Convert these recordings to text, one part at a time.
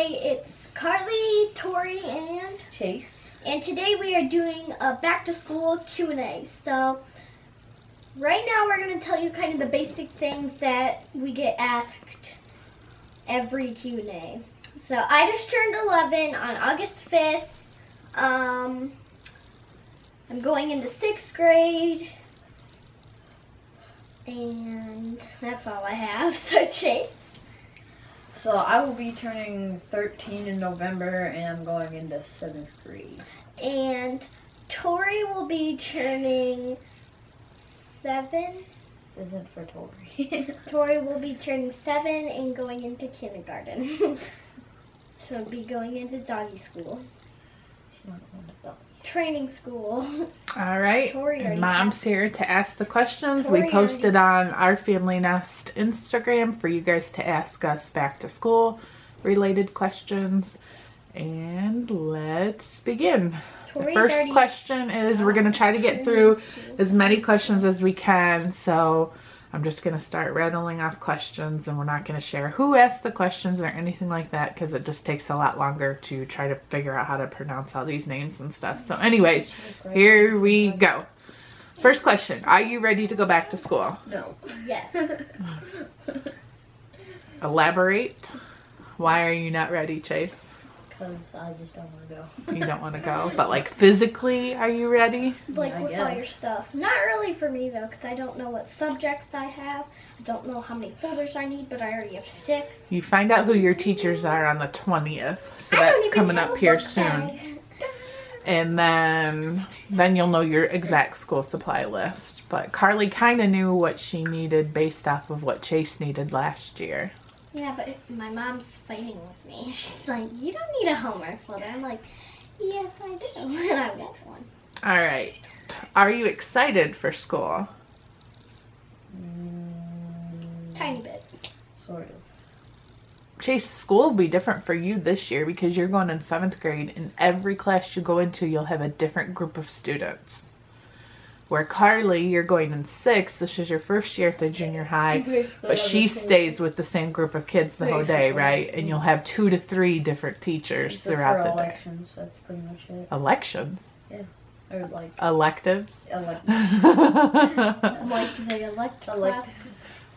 today it's Carly, Tori, and Chase. And today we are doing a back to school Q&A. So right now we're going to tell you kind of the basic things that we get asked every Q&A. So I just turned 11 on August 5th. I'm going into 6th grade. And that's all I have. So Chase. So I will be turning 13 in November, and I'm going into 7th grade. And Tori will be turning 7. This isn't for Tori. Tori will be turning 7 and going into kindergarten. So be going into doggy school. She don't want a doggy. Training school. All right, Tori already and Mom's asked. here to ask the questions. Tori We posted on our Family Nest Instagram for you guys to ask us back to school related questions. And let's begin. Tori's The first already- question is, we're going to try to get through as many questions as we can. So I'm just going to start rattling off questions, and we're not going to share who asked the questions or anything like that because it just takes a lot longer to try to figure out how to pronounce all these names and stuff. So anyways, here we go. First question. Are you ready to go back to school? No. Yes. Elaborate. Why are you not ready, Chase? Because I just don't want to go. You don't want to go, but like physically, are you ready? Like I with all guess. your stuff. Not really for me though, because I don't know what subjects I have. I don't know how many folders I need, but I already have 6. You find out who your teachers are on the 20th, so I don't that's even coming have up a here book soon. bag. And then you'll know your exact school supply list. But Carly kind of knew what she needed based off of what Chase needed last year. Yeah, but my mom's fighting with me. She's like, you don't need a homework folder. I'm like, yes, I do. And I want one. All right. Are you excited for school? Tiny bit. Sort of. Chase, school will be different for you this year because you're going in 7th grade, and every class you go into, you'll have a different group of students. Where Carly, you're going in 6th. This is your first year at the junior high, but she stays with the same group of kids the whole day, Basically. right? And you'll have 2 to 3 different teachers Except throughout for the day. elections, that's pretty much it. Elections? Or like Electives? elections. Like they elect class.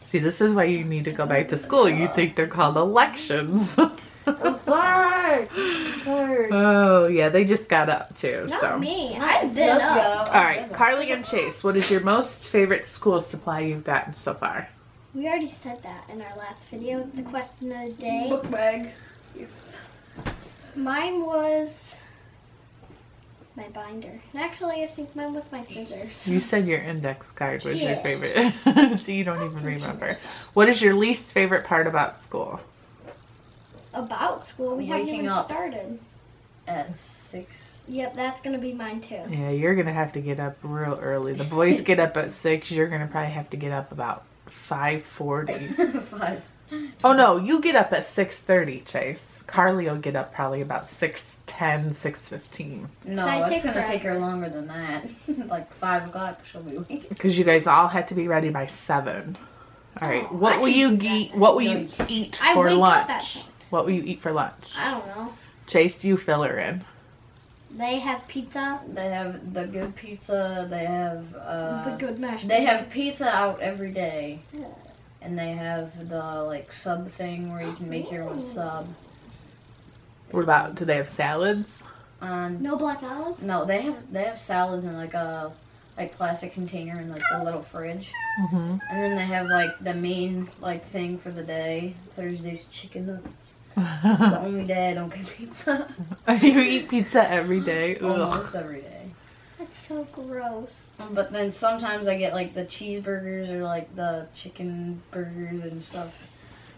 See, this is why you need to go back to school. You think they're called elections. I'm sorry. Oh, yeah, they just got up too. Not so. me. I've been up. All right, Carly and Chase, what is your most favorite school supply you've gotten so far? We already said that in our last video. The question of the day. Book bag. Mine was my binder. And actually, I think mine was my scissors. You said your index card was your Yeah. favorite, so you don't even remember. What is your least favorite part about school? About school, we haven't Waking even up. started. At 6. Yep, that's going to be mine too. Yeah, you're going to have to get up real early. The boys get up at 6. You're going to probably have to get up about 5:40. 5. Oh, no, you get up at 6:30, Chase. Carly will get up probably about 6:10, 6:15. No, So I it's take gonna take her forever. longer than that. Like 5 o'clock, she'll be awake. Because you guys all had to be ready by 7. All right, Oh, what I will can you do that eat? then. What will No, you you can't. eat I for wake up at lunch? 7. What will you eat for lunch? I don't know. Chase, you fill her in. They have pizza. They have the good pizza. They have The good mashed they potatoes. have pizza out every day, Yeah. and they have the like sub thing where you can make your own sub. What about, do they have salads? No black olives? No, they have salads in like a plastic container in like the little fridge, Mm-hmm. and then they have like the main like thing for the day. Thursday's chicken nuggets. It's the only day I don't get pizza. You eat pizza every day? Ugh. Almost every day. That's so gross. But then sometimes I get like the cheeseburgers or like the chicken burgers and stuff.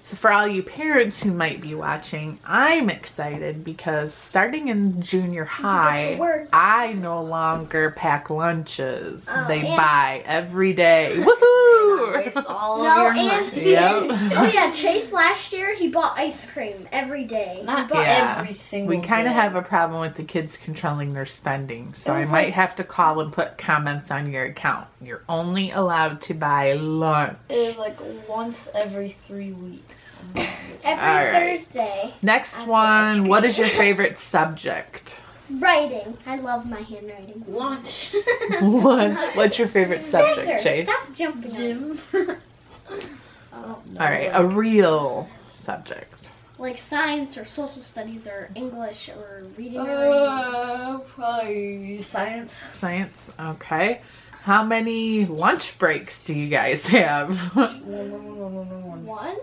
So for all you parents who might be watching, I'm excited because starting in junior high, work. I no longer pack lunches. Oh, They and- buy every day. Woohoo! Woo! Waste all No, of your and money. Yep. oh yeah, Chase last year he bought ice cream every day. Not Yeah. every single We kind of day. have a problem with the kids controlling their spending, so It I was might like- have to call and put comments on your account. You're only allowed to buy lunch. It was like once every 3 weeks. Every All right. Thursday. Next After ice one, cream. what is your favorite subject? Writing. I love my handwriting. Lunch. What's your favorite subject, Scissors, Chase? stop jumping on me. Gym. Oh, All right, a real subject. like science or social studies or English or reading or writing. Probably science. Science, okay. How many lunch breaks do you guys have? One?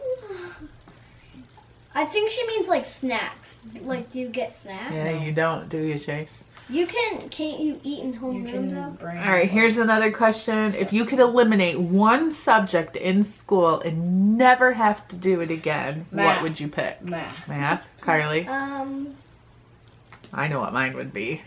I think she means like snacks. Like, do you get snacks? Yeah, you don't, do you, Chase? Can't you eat in You homeroom can though? bring. All right, here's another question. If you could eliminate one subject in school and never have to do it again, what Math. would you pick? Math. Math? Carly? I know what mine would be.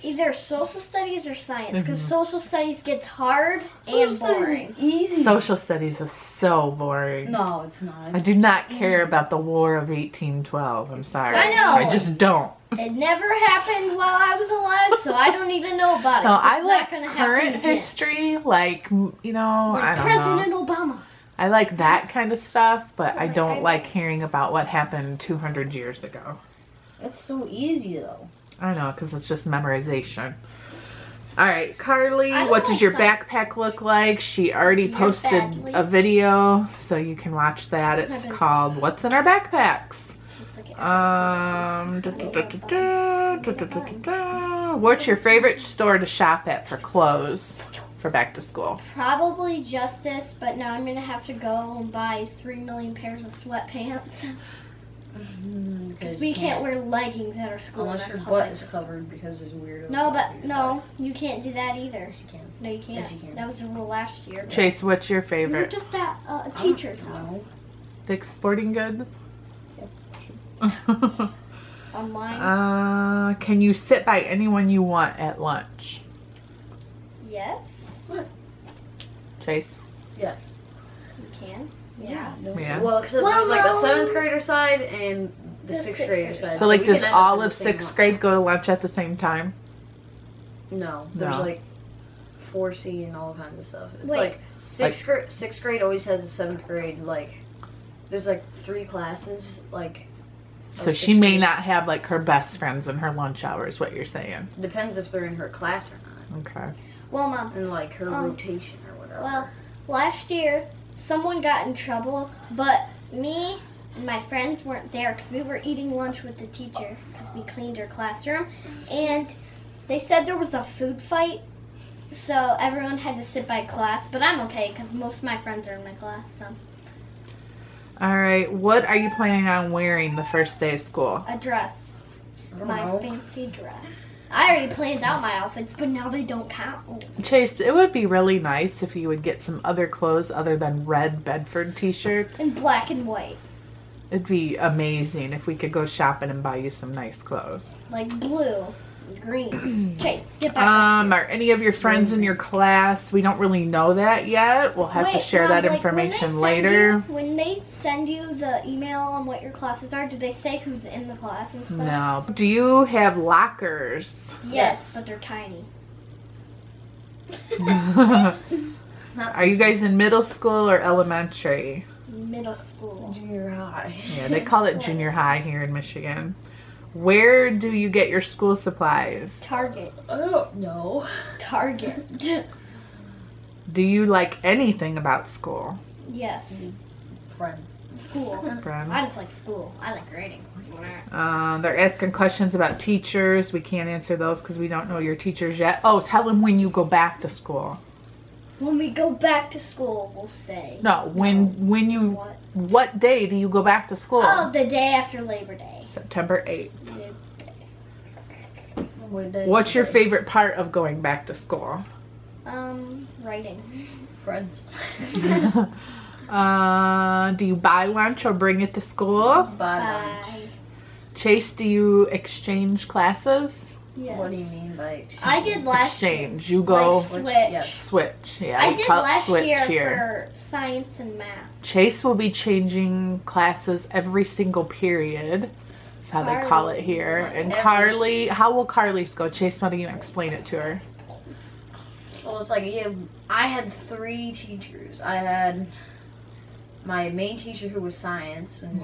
Either social studies or science, because Mm-hmm. social studies gets hard Social and studies boring. is easy. Social studies is so boring. No, it's not. I do not care about the War of 1812. I'm sorry. I know. I just don't. It never happened while I was alive, so I don't need to know about it. No, 'cause I it's like not gonna current happen again. history, like, you know, I Like don't President know. Obama. I like that kind of stuff, but I Right, don't I like know. hearing about what happened 200 years ago. It's so easy though. I know, because it's just memorization. All right, Carly, I don't what does like your science. backpack look like? She already Your posted badly. a video, so you can watch that. It's haven't- called What's in Our Backpacks? Just look at What's your favorite store to shop at for clothes for back to school? Probably Justice, but now I'm gonna have to go and buy 3 million pairs of sweatpants. Because we can't wear leggings at our school. unless That's your how butt big- is covered because there's weirdos. No, out but there. no, you can't do that either. Yes, you can. No, you can't. Yes, you can. That was the rule last year. but Chase, what's your We were favorite? just at a teacher's house. No. Dick's Sporting Goods? Online. Can you sit by anyone you want at lunch? Yes, Chase? Yes. you can. Yeah. No. Yeah. Well, except Well, there's like the no. 7th grader side and the The 6th sixth grader grader side. So, like, we does can end up all in the of same 6th lunch. grade go to lunch at the same time? No, there's No. like 4C and all kinds of stuff. It's Wait. like sixth grade always has a 7th grade. Like, there's like 3 classes. Like, So of she sixth may grade. not have like her best friends in her lunch hour is what you're saying. Depends if they're in her class or not, Okay. Well, Mom. and like her Um, rotation or whatever. Well, last year someone got in trouble, but me and my friends weren't there because we were eating lunch with the teacher because we cleaned her classroom, and they said there was a food fight, so everyone had to sit by class. But I'm okay because most of my friends are in my class. So All right. What are you planning on wearing the first day of school? a dress, I don't my know. fancy dress. I already planned out my outfits, but now they don't count. Chase, it would be really nice if you would get some other clothes other than red Bedford t-shirts. In black and white, It'd be amazing if we could go shopping and buy you some nice clothes. like blue, green. Chase, get back up here. Are any of your friends in your class? We don't really know that yet. We'll have to Wait, share Mom, that like, information when they send later. you- when they send you the email on what your classes are, do they say who's in the class and stuff? No. Do you have lockers? Yes, but they're tiny. Are you guys in middle school or elementary? Middle school. Junior high. Yeah, they call it junior high here in Michigan. Where do you get your school supplies? Target. I don't know. Target. Do you like anything about school? Yes. Friends. School. Friends? I just like school. I like grading. They're asking questions about teachers. We can't answer those because we don't know your teachers yet. Oh, tell them when you go back to school. When we go back to school, we'll say. No, when you, What? what day do you go back to school? Oh, the day after Labor Day. September 8th. What day What's is your it? favorite part of going back to school? Writing. Friends. Do you buy lunch or bring it to school? Bye. Bye. Chase, do you exchange classes? Yes. What do you mean by exchange? I did last year. Exchange. You go Like switch. Yes. switch. Yeah, I we did call it last switch year here. for science and math. Chase will be changing classes every single period. That's how they call it here. And Every- Carly, how will Carly's go? Chase, why don't you explain it to her? So it's like, yeah, I had 3 teachers. I had my main teacher who was science, and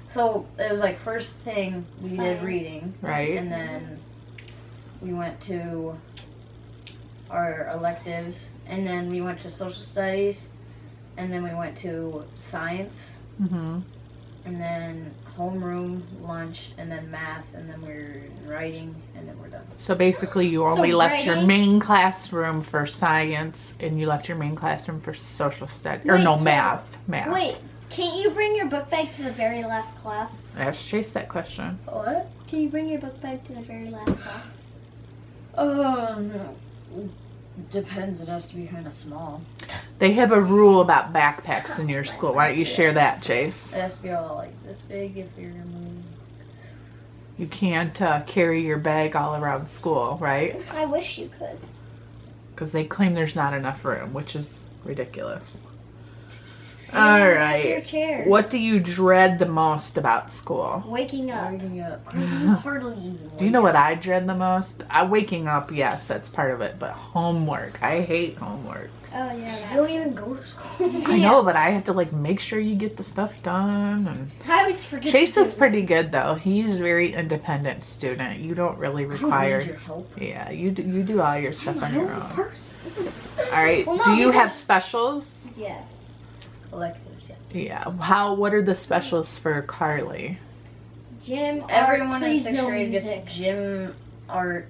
so it was like first thing we did Science. reading, Right. and then we went to our electives, and then we went to social studies, and then we went to science, Mm-hmm. and then homeroom, lunch, and then math, and then we're writing, and then we're done. So basically, you only left your writing- main classroom for science, and you left your main classroom for social study. Or Wait, no, so- math. Math. Wait, can't you bring your book bag to the very last class? Ask Chase that question. What? Can you bring your book bag to the very last class? Depends. It has to be kind of small. They have a rule about backpacks in your school. Why don't you share that, Chase? It has to be all like this big if you're gonna move. You can't carry your bag all around school, right? I wish you could. Because they claim there's not enough room, which is ridiculous. Hang All on your right. chair. What do you dread the most about school? Waking up. Waking up. Hardly even. Do you know what I dread the most? Waking up, yes, that's part of it. But homework. I hate homework. Oh yeah. I don't even go to school. I know, but I have to like make sure you get the stuff done. And I always forget. Chase to is do pretty good though. He's a very independent student. You don't really I don't require. need your help. Yeah, you do all your stuff on your own. Person. All right. Well, no, do you have because- specials? that. Yes. Electives, yeah. Yeah. What are the specials for Carly? Gym. Everyone art, in please 6th no grade music. gets gym, art.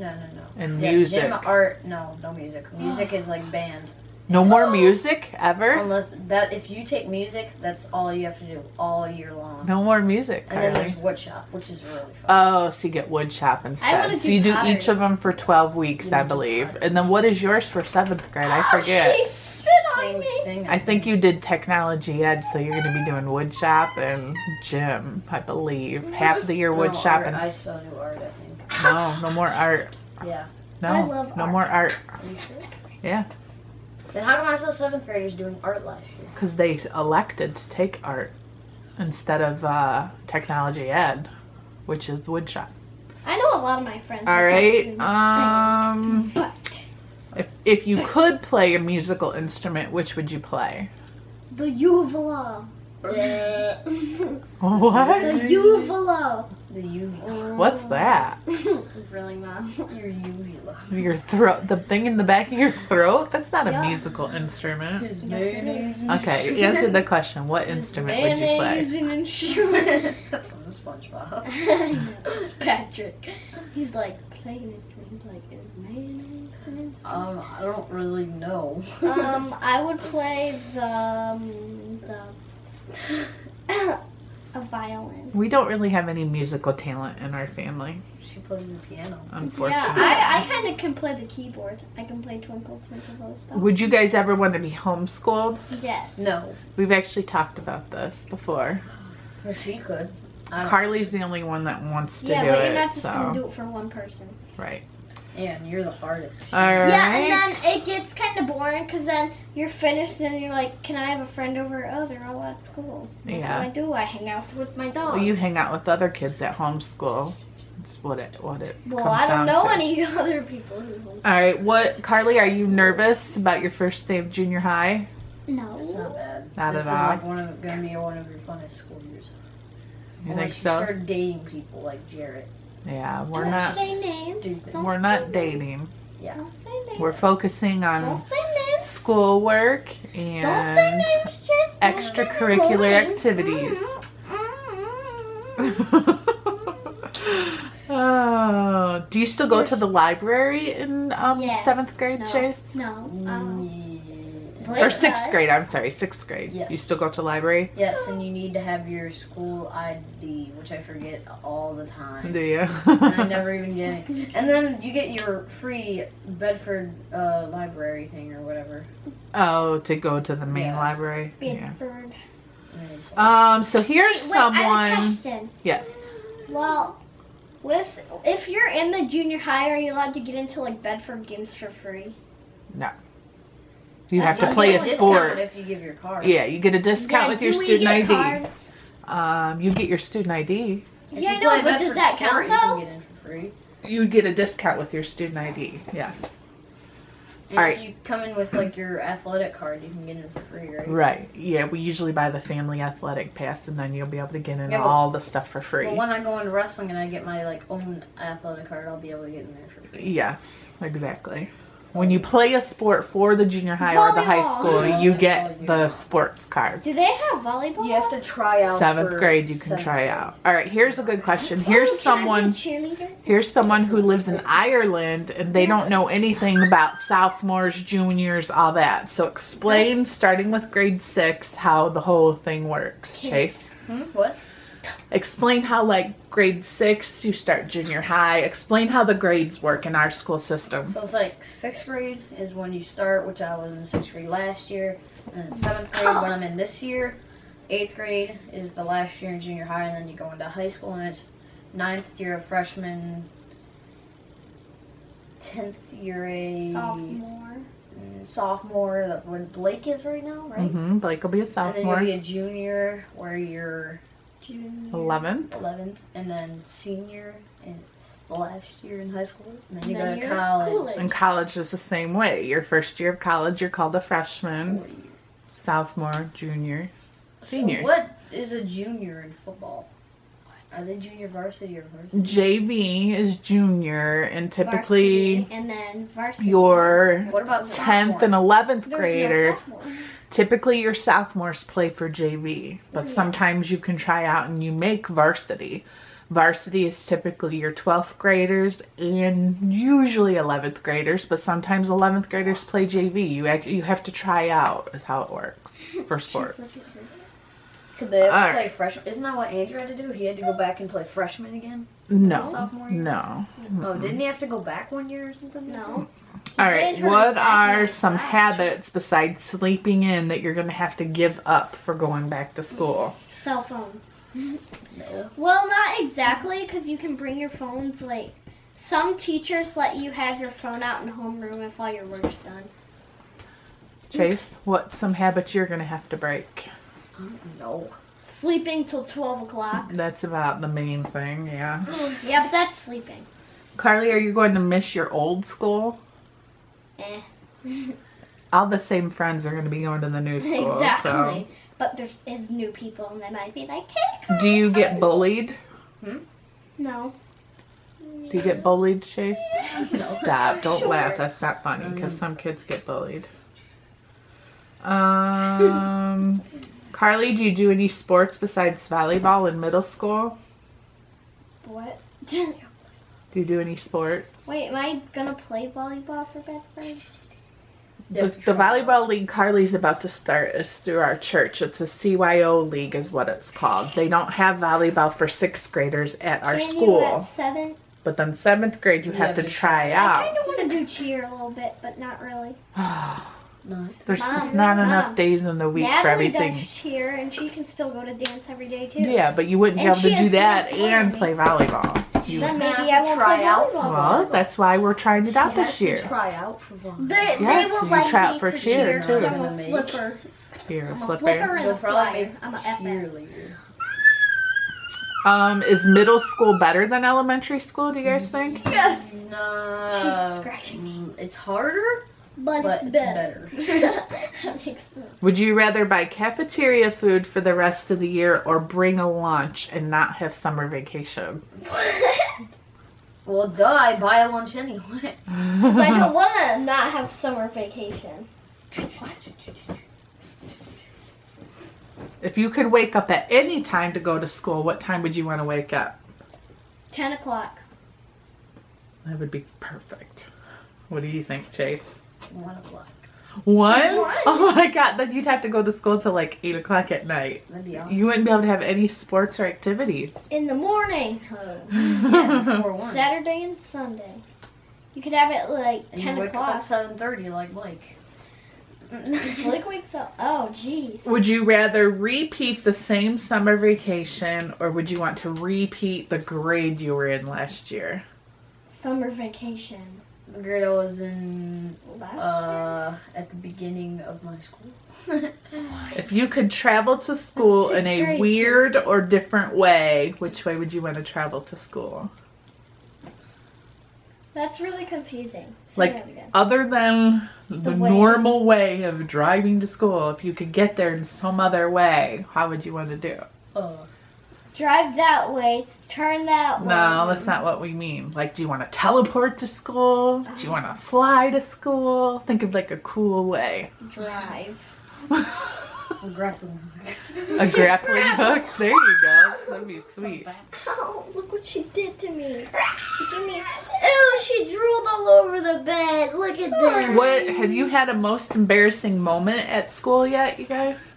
No. And Yeah, music. Gym, art. No music. Music is like band. No more music ever? Unless that, if you take music, that's all you have to do all year long. No more music, And then Carly. there's wood shop, which is really fun. Oh, so you get wood shop instead. wanna So do you do pottery. each of them for 12 weeks, I believe. And then what is yours for 7th grade? I forget. She spit on Same me. thing. I think you did technology ed, so you're going to be doing wood shop and gym, I believe. Half of the year wood No, shop art, and I still do art, I think. no more art. Yeah. I No, love no art. more art. Me too. Yeah, Then how come I saw 7th graders doing art last year? because they elected to take art instead of technology ed, which is wood shop. I know a lot of my friends. All who right. don't do but If you could play a musical instrument, which would you play? the uvula. What? The uvula. The uvula. What's that? Really, Mom? Your uvula. Your throat, the thing in the back of your throat? That's not a Yeah. musical instrument. His Yes, it mayonnaise. Okay, answer the question. What instrument would you Mayonnaise play? and instrument. That's from SpongeBob. Patrick. He's like playing it. He's like, is mayonnaise an instrument? I don't really know. I would play the a violin. We don't really have any musical talent in our family, She plays the piano. unfortunately. Yeah, I kind of can play the keyboard. I can play Twinkle Twinkle Little Star. Would you guys ever want to be homeschooled? Yes. No. We've actually talked about this before. Well, she could. I don't- Carly's the only one that wants to Yeah, do but it. you're not just so. gonna do it for one person. Right. Yeah, and you're the hardest. All right. Yeah, and then it gets kind of boring because then you're finished and you're like, can I have a friend over? Oh, they're all at school. What Yeah. do? I hang out with my dog. Well, you hang out with other kids at homeschool. That's what it Well, comes I down don't know to. any other people who homeschool. All right, what, Carly? Are you nervous about your first day of junior high? No. It's not bad. Not this at is all. like gonna be one of your funnest school years. You Unless think you so? start dating people like Jarrett. Yeah, we're Don't not. say names. Stupid. Don't We're say not names. dating. Yeah. Don't say names. We're focusing on Don't say names. schoolwork Don't say and names, Chase. Don't say extracurricular names. activities. Mm-hmm. Oh, do you still go to the library in Yes. 7th grade, No. Chase? No. Yeah. Or 6th grade? I'm sorry, 6th grade. Yes. You still go to library? Yes, and you need to have your school ID, which I forget all the time. Do you? And I never even get it. And then you get your free Bedford library thing or whatever. Oh, to go to the main Yeah. library. Yeah. Bedford. And it's like, So here's Wait, I have a someone. question. Yes. Well, If you're in the junior high, are you allowed to get into like Bedford games for free? No. You have That's to play a discount sport. if you give your card. Yeah, you get a discount with your do we student get ID. cards? You get your student ID. If Yeah, you I know, play but does Bedford that Sport, count, you can though? get in for free. You get a discount with your student ID. Yes. And All if right. you come in with like your athletic card, you can get in for free, right? Right. Yeah, we usually buy the family athletic pass, and then you'll be able to get in Yeah, but- all the stuff for free. Well, when I go into wrestling and I get my like own athletic card, I'll be able to get in there for free. Yes, exactly. When you play a sport for the junior high or the high Volleyball. school, you get the sports card. Do they have volleyball? You have to try out. 7th for grade, you can 7th try grade. out. All right, here's a good question. Ooh, Here's can I be a someone. cheerleader? Here's someone who lives in Ireland and they don't know anything about sophomores, juniors, all that. So explain, starting with grade 6, how the whole thing works. Chase, What? explain how like grade 6 you start junior high. Explain how the grades work in our school system. So it's like 6th grade is when you start, which I was in 6th grade last year, and then 7th grade when I'm in this year. 8th grade is the last year in junior high, and then you go into high school, and it's 9th year of freshman, 10th year a sophomore. That's where Blake is right now, right? Blake will be a And then sophomore. you'll be a junior, where you're 11th. 11th, and then senior, and it's the last year in high school, and then you Then go to you're college. And college is the same way. Your first year of college, you're called a freshman, 4 years. sophomore, junior, senior. So what is a junior in football? Are they junior varsity or varsity? JV is junior, and typically Varsity, and then varsity. your What about 10th sophomore? and 11th There's grader, no sophomore. typically your sophomores play for JV, but sometimes you can try out and you make varsity. Varsity is typically your 12th graders and usually 11th graders, but sometimes 11th graders play JV. You have to try out is how it works for sports. Could they ever All play right. freshman? Isn't that what Andrew had to do? He had to go back and play freshman again? No, Sophomore year? no. Oh, didn't he have to go back 1 year or something? No. All did right, hurt his what back when are he some slouched. habits besides sleeping in that you're going to have to give up for going back to school? Cell phones. No. Well, not exactly, because you can bring your phones. Like, some teachers let you have your phone out in homeroom if all your work's done. Chase, what's some habits you're going to have to break? No. Sleeping till 12 o'clock. That's about the main thing, yeah. Yeah, but that's sleeping. Carly, are you going to miss your old school? Eh. All the same friends are going to be going to the new school. Exactly. But there's is new people, and they might be like, hey, So. Do you get bullied? no. Do you get bullied, Chase? No. Stop. Don't Sure. laugh. That's not funny because some kids get bullied. Carly, do you do any sports besides volleyball in middle school? What? Do you do any sports? Wait, am I gonna play volleyball for Bedford? The volleyball league Carly's about to start is through our church. It's a CYO league is what it's called. They don't have volleyball for 6th graders at our Can school. you at 7? But then 7th grade you have to try I out. kind of want to do cheer a little bit, but not really. No. There's Mom, just not enough Mom. days in the week for Natalie everything. does cheer, and she can still go to dance every day too. Yeah, but you wouldn't be And able to she do has that dance and learning. play volleyball. You- Then She's maybe gonna I have to won't try play out for volleyball. well, that's why we're trying it out She this has year. to try out for volleyball. They Yes, will you like try out me for for cheer, cheer, too. so I'm Gonna a make- flipper. Here, I'm a flipper. flipper and They'll a probably flyer. make I'm a FF. cheerleader. Is middle school better than elementary school, do you guys think? Yes, No. she's scratching me, It's harder, but but it's it's better. better. That makes sense. Would you rather buy cafeteria food for the rest of the year or bring a lunch and not have summer vacation? Well, duh, I buy a lunch anyway. Because I don't want to not have summer vacation. If you could wake up at any time to go to school, what time would you want to wake up? 10 o'clock. That would be perfect. What do you think, Chase? 1 o'clock. 1? One? Oh my god, then you'd have to go to school till like 8 o'clock at night. That'd be awesome. You wouldn't be able to have any sports or activities. In the morning. Yeah, before 1. Saturday and Sunday. You could have it like And 10 you wake o'clock. up at 7:30 like Mike. Blake wakes up. Oh, jeez. Would you rather repeat the same summer vacation, or would you want to repeat the grade you were in last year? Summer vacation. The grade I was in Last at the beginning of my school. If you could travel to school in That's a sixth grade, weird or different way, which way would you want to travel to school? That's really confusing. Say Like, that again. other than the way. normal way of driving to school, if you could get there in some other way, how would you want to do it? Drive that way, turn that way. No, that's not what we mean. Like, do you want to teleport to school? Do you want to fly to school? Think of like a cool way. Drive. A grappling hook. A grappling hook? There you go. That'd be sweet. Oh, look what she did to me. She gave me. Ew, she drooled all over the bed. Look at that. What, have you had a most embarrassing moment at school yet, you guys?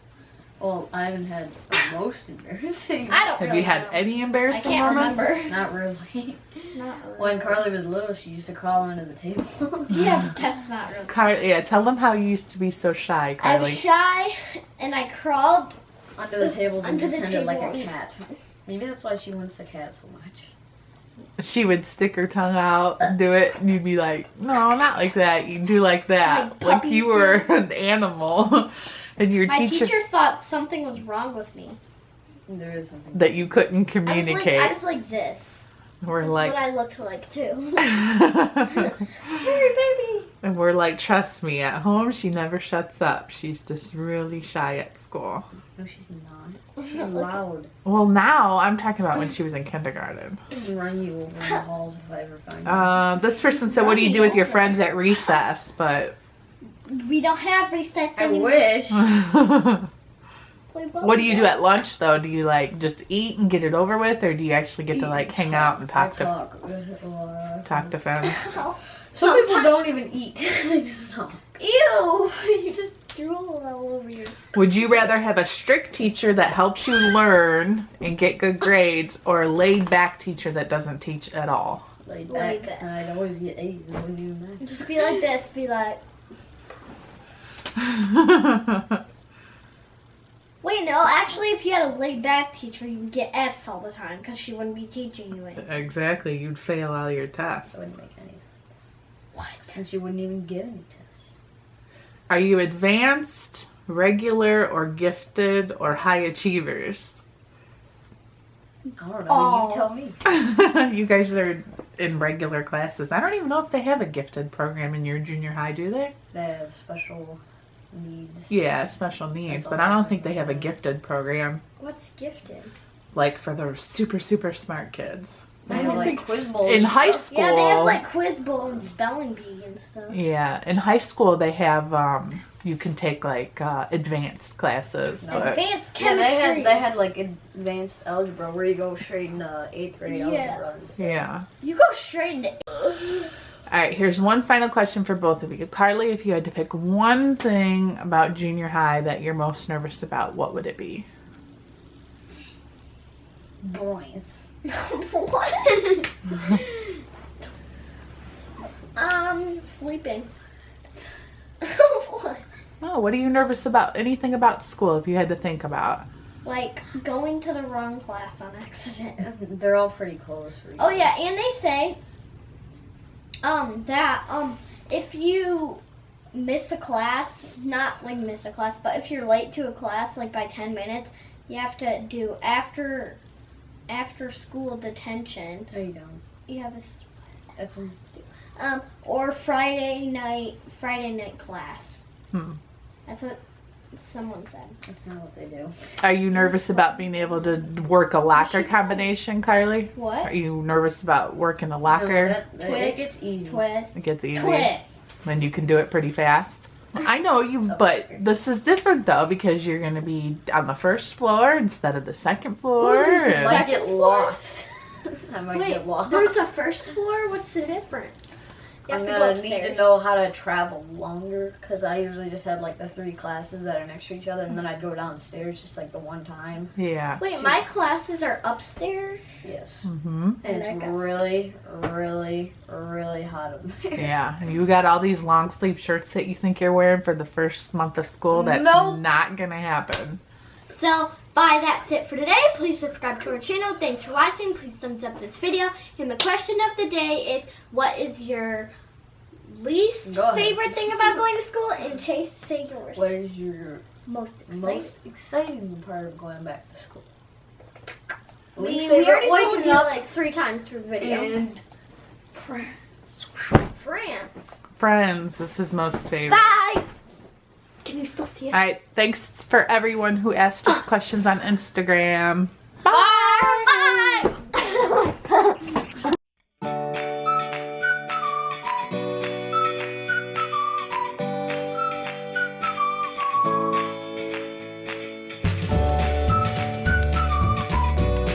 Well, I haven't had the most embarrassing. I don't Have really you had know. any I embarrassing can't moments? remember. Not really. Not really. When Carly was little, she used to crawl under the table. Yeah, but that's not really. Yeah, tell them how you used to be so shy, I Kylie. was shy, and I crawled. Under the tables and Under the pretended like a table. cat. Maybe that's why she wants a cat so much. She would stick her tongue out and do it, and you'd be like, no, not like that. You do like that. Like Like you puppies were do. an animal. And your My teacher, teacher thought something was wrong with me. There is something. that you couldn't communicate. I was like this. We're This like, is what I looked like too. Hey, baby. and we're like, trust me, at home she never shuts up. She's just really shy at school. No, she's not. She's loud. Well, now I'm talking about when she was in kindergarten. I'll run you over in the halls if I ever find you. This person said, what do you do with your friends at recess? But We don't have recess I anymore. wish. what do you do at lunch though? Do you like just eat and get it over with, or do you actually get to like hang out and talk to friends? Some people don't even eat. They just talk. Ew! You just drooled all over your. Would you rather have a strict teacher that helps you learn and get good grades, or a laid back teacher that doesn't teach at all? Laid Laid back. back. And I'd always get A's and wouldn't even matter. Just be like this. Be like. Wait, no. Actually, if you had a laid back teacher, you'd get F's all the time because she wouldn't be teaching you anything. Exactly, you'd fail all your tests. That wouldn't make any sense. What? Since you wouldn't even get any tests. Are you advanced, regular, or gifted, or high achievers? I don't know. Oh. You tell me. You guys are in regular classes. I don't even know if they have a gifted program in your junior high, do they? They have special needs. Yeah, special needs, That's but all I I don't think think they have a so. gifted program What's gifted? like for the super, super smart kids. They I have don't like think quiz bowls. in and high stuff. school. Yeah, they have like quiz bowl and spelling bee and stuff. Yeah, in high school they have you can take like advanced classes. No. But Advanced Yeah, chemistry. they had like advanced algebra where you go straight into 8th grade Yeah. algebra. and stuff. yeah. You go straight into. All right, here's one final question for both of you. Carly, if you had to pick one thing about junior high that you're most nervous about, what would it be? Boys. What? Sleeping. What? Oh, what are you nervous about? Anything about school if you had to think about? Like going to the wrong class on accident. They're all pretty close for you. Oh yeah, and they say that if you miss a class, not like miss a class, but if you're late to a class like by 10 minutes, you have to do after school detention. No, you don't. Yeah, this is That's when or Friday night class. Hmm. That's what someone said. that's not what they do. Are you nervous about being able to work a locker combination, Carly? Are What? you nervous about working a No, locker? that, Twist. it gets easy. Twist. It gets easy. Twist. And you can do it pretty fast. I know you, but this is different though because you're going to be on the first floor instead of the second floor. Ooh, there's a and- I might Second get floor? lost. I might Wait, get lost. there's a first floor? What's the difference? You have I'm to go gonna need upstairs. to know how to travel longer because I usually just had like the 3 classes that are next to each other, and then I'd go downstairs just like the one time. Yeah. Wait, my classes are upstairs? Yes. Mm-hmm. And it's Okay. really, really, really hot up there. Yeah. And you got all these long sleeve shirts that you think you're wearing for the first month of school. That's Nope. not gonna happen. So, bye, that's it for today. Please subscribe to our channel. Thanks for watching. Please thumbs up this video. And the question of the day is, what is your least Go ahead. favorite thing about going to school? And Chase, say yours. What is your Most exciting? most exciting part of going back to school? We favorite already told waking you up like 3 times through the video. and France. Friends, this is most favorite. Bye! Can you still see it? All right. Thanks for everyone who asked us questions on Instagram. bye.